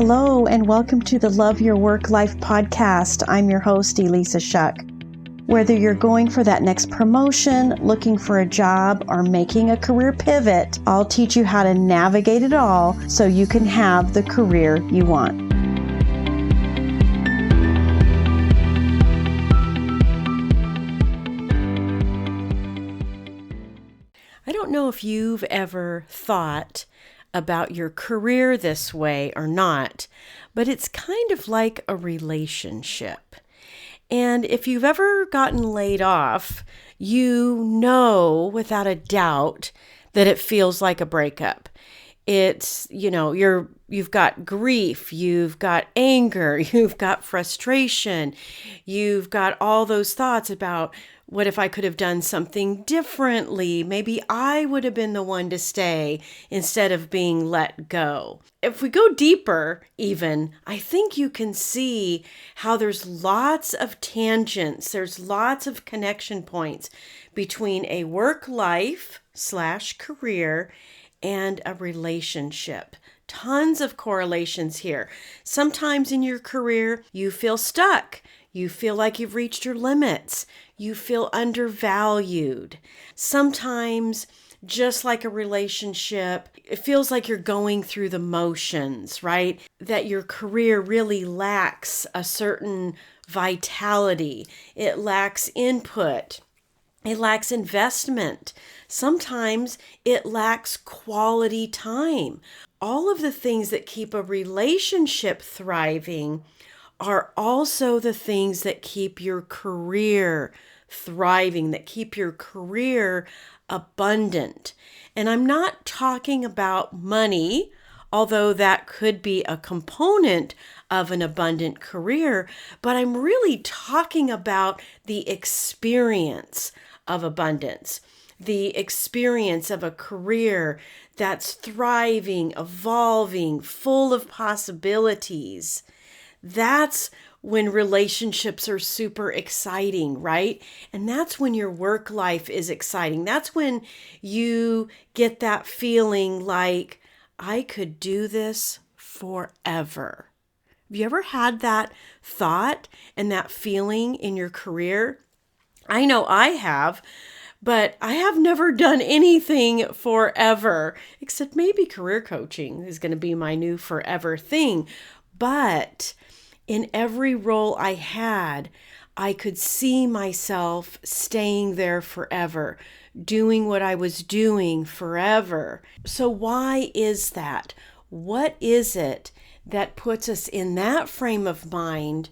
Hello, and welcome to the Love Your Work Life podcast. I'm your host, Elissa Shuck. Whether you're going for that next promotion, looking for a job, or making a career pivot, I'll teach you how to navigate it all so you can have the career you want. I don't know if you've ever thought about your career this way or not, but it's kind of like a relationship. And if you've ever gotten laid off, you know without a doubt that it feels like a breakup. It's, you've got grief, you've got anger, you've got frustration, you've got all those thoughts about what if I could have done something differently? Maybe I would have been the one to stay instead of being let go. If we go deeper, even, I think you can see how there's lots of tangents, there's lots of connection points between a work life / career and a relationship. Tons of correlations here. Sometimes in your career, you feel stuck. You feel like you've reached your limits. You feel undervalued. Sometimes, just like a relationship, it feels like you're going through the motions, right? That your career really lacks a certain vitality. It lacks input. It lacks investment. Sometimes it lacks quality time. All of the things that keep a relationship thriving are also the things that keep your career thriving, that keep your career abundant. And I'm not talking about money, although that could be a component of an abundant career, but I'm really talking about the experience of abundance, the experience of a career that's thriving, evolving, full of possibilities. That's when relationships are super exciting, right? And that's when your work life is exciting. That's when you get that feeling like, I could do this forever. Have you ever had that thought and that feeling in your career? I know I have, but I have never done anything forever, except maybe career coaching is going to be my new forever thing. But in every role I had, I could see myself staying there forever, doing what I was doing forever. So why is that? What is it that puts us in that frame of mind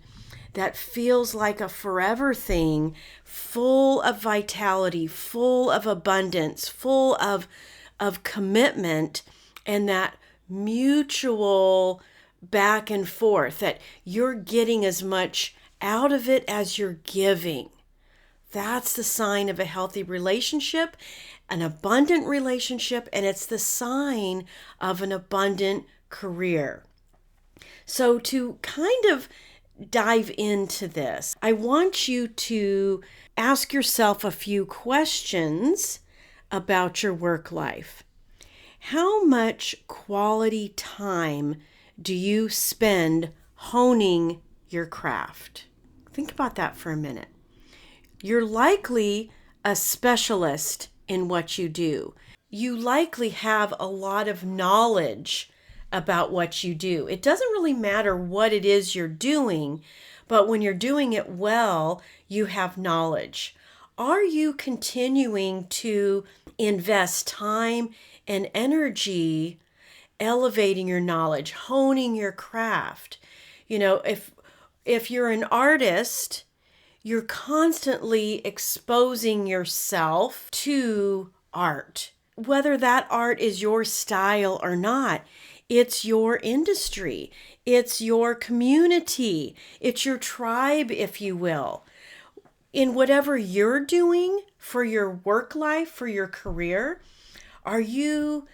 that feels like a forever thing, full of vitality, full of abundance, full of commitment, and that mutual back and forth, that you're getting as much out of it as you're giving? That's the sign of a healthy relationship, an abundant relationship, and it's the sign of an abundant career. So to kind of dive into this, I want you to ask yourself a few questions about your work life. How much quality time do you spend honing your craft? Think about that for a minute. You're likely a specialist in what you do. You likely have a lot of knowledge about what you do. It doesn't really matter what it is you're doing, but when you're doing it well, you have knowledge. Are you continuing to invest time and energy elevating your knowledge, honing your craft? If you're an artist, you're constantly exposing yourself to art. Whether that art is your style or not, it's your industry, it's your community, it's your tribe, if you will. In whatever you're doing for your work life, for your career, are you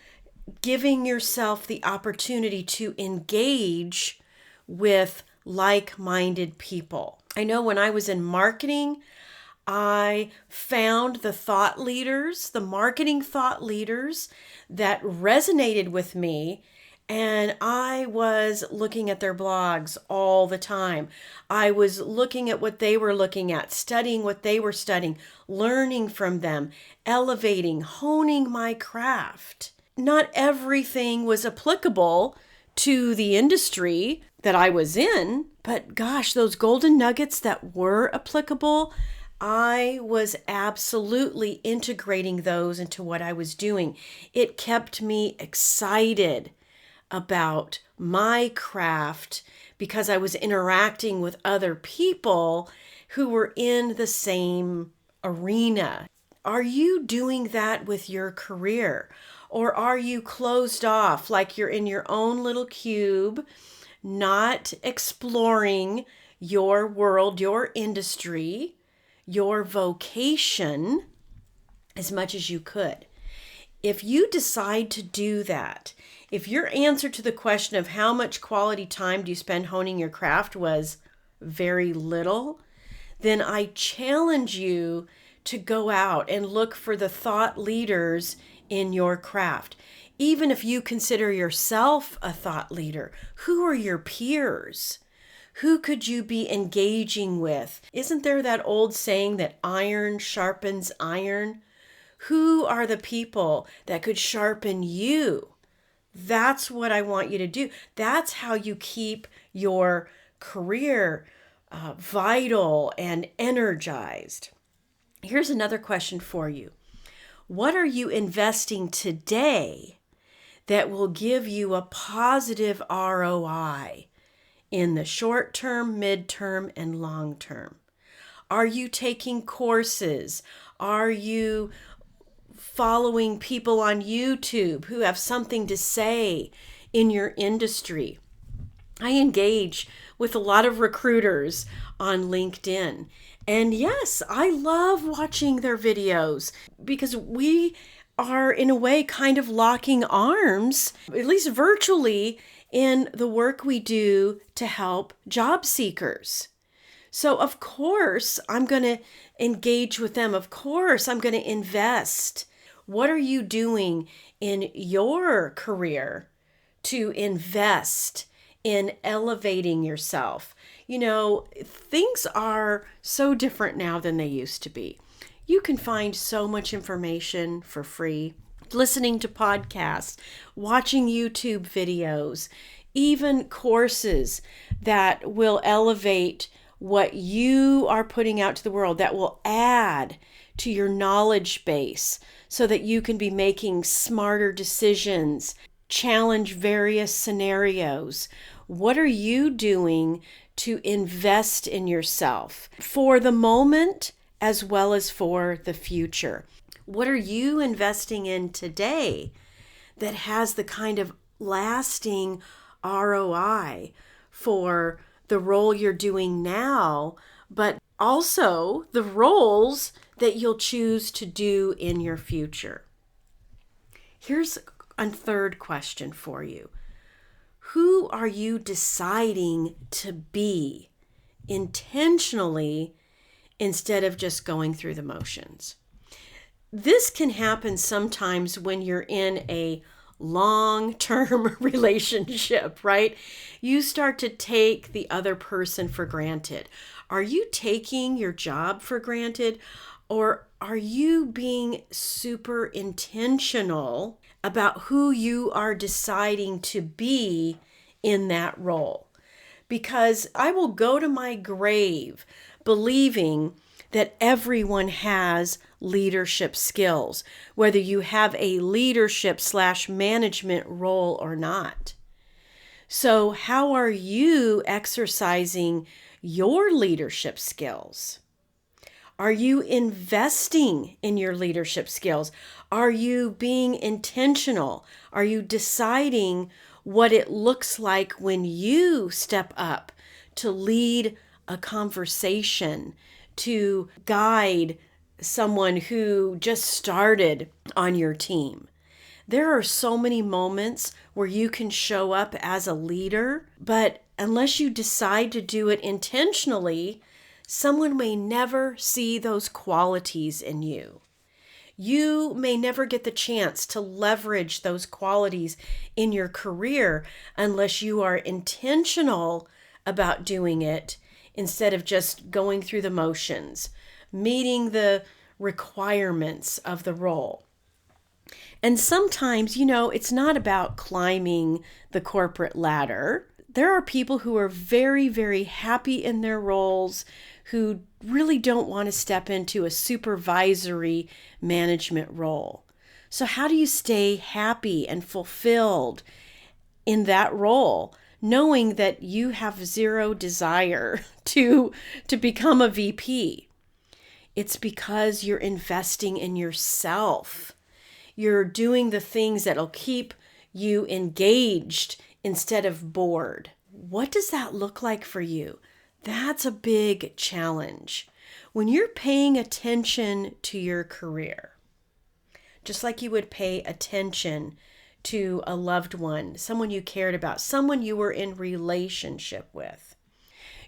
giving yourself the opportunity to engage with like-minded people? I know when I was in marketing, I found the thought leaders, the marketing thought leaders that resonated with me And I was looking at their blogs all the time. I was looking at what they were looking at, studying what they were studying, learning from them, elevating, honing my craft. Not everything was applicable to the industry that I was in, but gosh, those golden nuggets that were applicable, I was absolutely integrating those into what I was doing. It kept me excited about my craft because I was interacting with other people who were in the same arena. Are you doing that with your career? Or are you closed off like you're in your own little cube, not exploring your world, your industry, your vocation as much as you could? If you decide to do that, if your answer to the question of how much quality time do you spend honing your craft was very little, then I challenge you to go out and look for the thought leaders in your craft. Even if you consider yourself a thought leader, who are your peers? Who could you be engaging with? Isn't there that old saying that iron sharpens iron? Who are the people that could sharpen you? That's what I want you to do. That's how you keep your career vital and energized. Here's another question for you. What are you investing today that will give you a positive ROI in the short term, midterm, and long term? Are you taking courses? Are you following people on YouTube who have something to say in your industry? I engage with a lot of recruiters on LinkedIn. And yes, I love watching their videos because we are in a way kind of locking arms, at least virtually, in the work we do to help job seekers. So of course, I'm going to engage with them. Of course, I'm going to invest. What are you doing in your career to invest in elevating yourself? You know, things are so different now than they used to be. You can find so much information for free, listening to podcasts, watching YouTube videos, even courses that will elevate what you are putting out to the world, that will add to your knowledge base so that you can be making smarter decisions, challenge various scenarios. What are you doing to invest in yourself for the moment as well as for the future? What are you investing in today that has the kind of lasting ROI for the role you're doing now, but also the roles that you'll choose to do in your future? Here's a third question for you. Who are you deciding to be intentionally instead of just going through the motions? This can happen sometimes when you're in a long-term relationship, right? You start to take the other person for granted. Are you taking your job for granted, or are you being super intentional about who you are deciding to be in that role? Because I will go to my grave believing that everyone has leadership skills, whether you have a leadership/management role or not. So how are you exercising your leadership skills? Are you investing in your leadership skills? Are you being intentional? Are you deciding what it looks like when you step up to lead a conversation, to guide someone who just started on your team? There are so many moments where you can show up as a leader, but unless you decide to do it intentionally, someone may never see those qualities in you. You may never get the chance to leverage those qualities in your career unless you are intentional about doing it instead of just going through the motions, meeting the requirements of the role. And sometimes, it's not about climbing the corporate ladder. There are people who are very, very happy in their roles who really don't want to step into a supervisory management role. So how do you stay happy and fulfilled in that role, knowing that you have zero desire to become a VP? It's because you're investing in yourself. You're doing the things that'll keep you engaged instead of bored. What does that look like for you? That's a big challenge. When you're paying attention to your career, just like you would pay attention to a loved one, someone you cared about, someone you were in relationship with,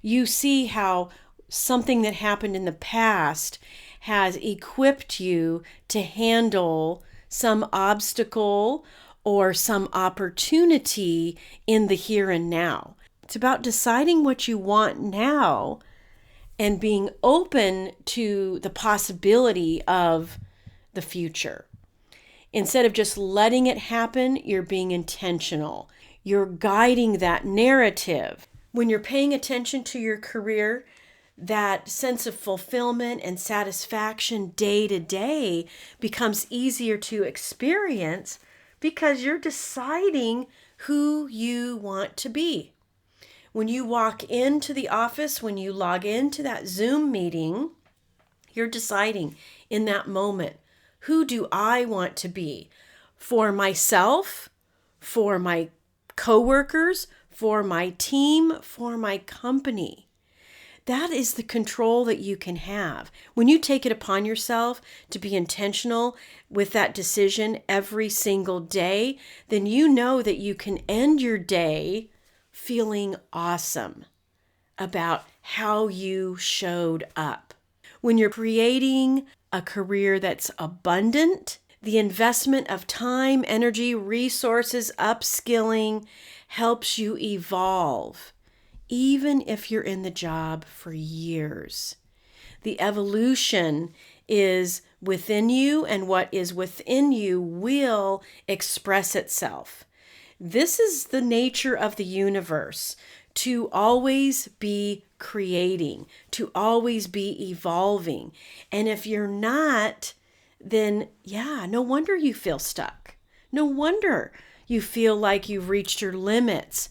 you see how something that happened in the past has equipped you to handle some obstacle or some opportunity in the here and now. It's about deciding what you want now and being open to the possibility of the future. Instead of just letting it happen, you're being intentional. You're guiding that narrative. When you're paying attention to your career, that sense of fulfillment and satisfaction day to day becomes easier to experience because you're deciding who you want to be. When you walk into the office, when you log into that Zoom meeting, you're deciding in that moment, who do I want to be? For myself, for my coworkers, for my team, for my company. That is the control that you can have. When you take it upon yourself to be intentional with that decision every single day, then you know that you can end your day feeling awesome about how you showed up. When you're creating a career that's abundant, the investment of time, energy, resources, upskilling helps you evolve. Even if you're in the job for years, the evolution is within you, and what is within you will express itself. This is the nature of the universe, to always be creating, to always be evolving. And if you're not, then no wonder you feel stuck. No wonder you feel like you've reached your limits.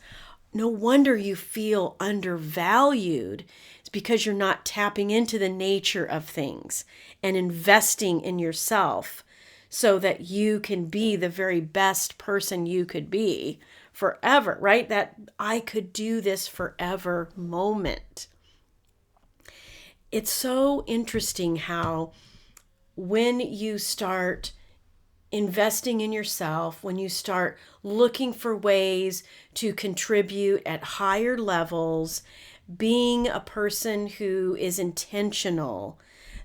No wonder you feel undervalued. It's because you're not tapping into the nature of things and investing in yourself so that you can be the very best person you could be forever, right? That I could do this forever moment. It's so interesting how when you start investing in yourself, when you start looking for ways to contribute at higher levels, being a person who is intentional,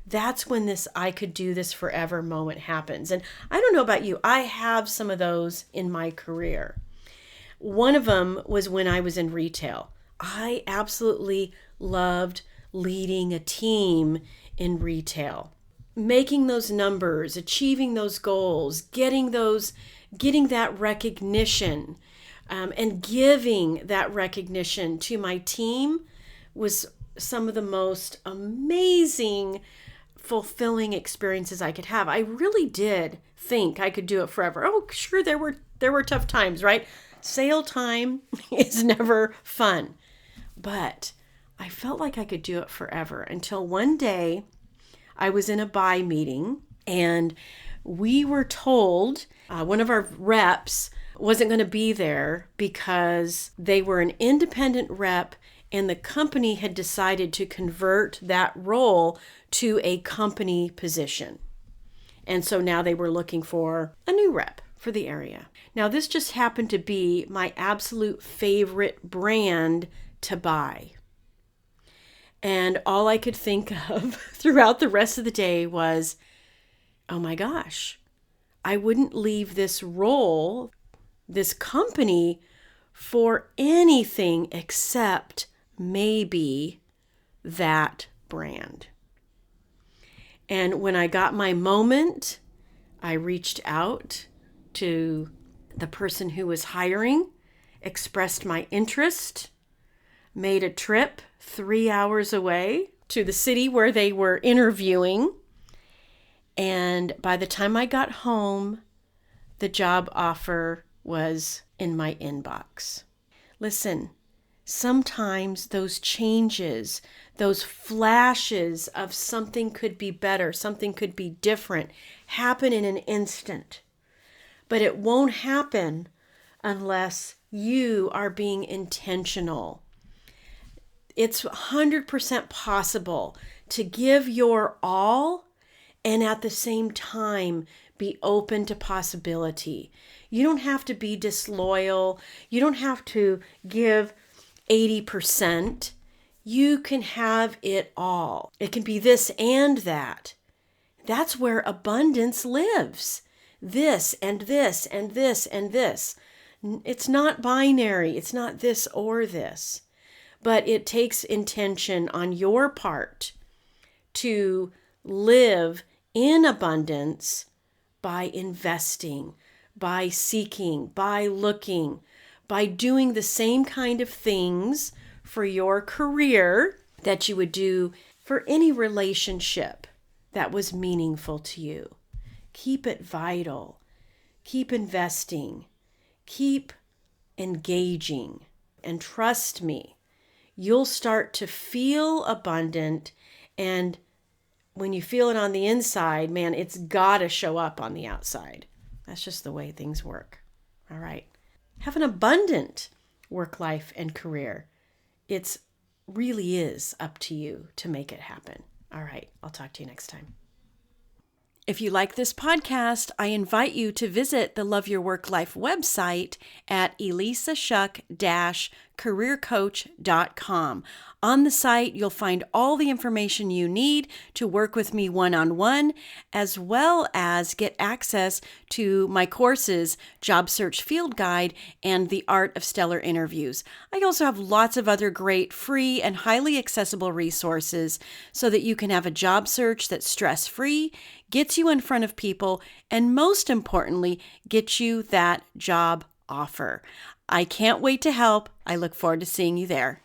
that's when this I could do this forever moment happens. And I don't know about you, I have some of those in my career. One of them was when I was in retail. I absolutely loved leading a team in retail. Making those numbers, achieving those goals, getting that recognition, and giving that recognition to my team was some of the most amazing, fulfilling experiences I could have. I really did think I could do it forever. Oh, sure, there were tough times, right? Sale time is never fun, but I felt like I could do it forever until one day I was in a buy meeting and we were told one of our reps wasn't going to be there because they were an independent rep and the company had decided to convert that role to a company position. And so now they were looking for a new rep for the area. Now, this just happened to be my absolute favorite brand to buy. And all I could think of throughout the rest of the day was, oh my gosh, I wouldn't leave this role, this company, for anything except maybe that brand. And when I got my moment, I reached out to the person who was hiring, expressed my interest, made a trip 3 hours away to the city where they were interviewing. And by the time I got home, the job offer was in my inbox. Listen, sometimes those changes, those flashes of something could be better, something could be different, happen in an instant. But it won't happen unless you are being intentional. It's 100% possible to give your all and at the same time be open to possibility. You don't have to be disloyal. You don't have to give 80%. You can have it all. It can be this and that. That's where abundance lives. This and this and this and this. It's not binary. It's not this or this. But it takes intention on your part to live in abundance by investing, by seeking, by looking, by doing the same kind of things for your career that you would do for any relationship that was meaningful to you. Keep it vital. Keep investing. Keep engaging. And trust me, you'll start to feel abundant, and when you feel it on the inside, man, it's got to show up on the outside. That's just the way things work. All right. Have an abundant work life and career. It really is up to you to make it happen. All right. I'll talk to you next time. If you like this podcast, I invite you to visit the Love Your Work Life website at elissashuck-careercoach.com. On the site, you'll find all the information you need to work with me one-on-one, as well as get access to my courses, Job Search Field Guide, and The Art of Stellar Interviews. I also have lots of other great free and highly accessible resources so that you can have a job search that's stress-free, gets you in front of people, and most importantly, gets you that job offer. I can't wait to help. I look forward to seeing you there.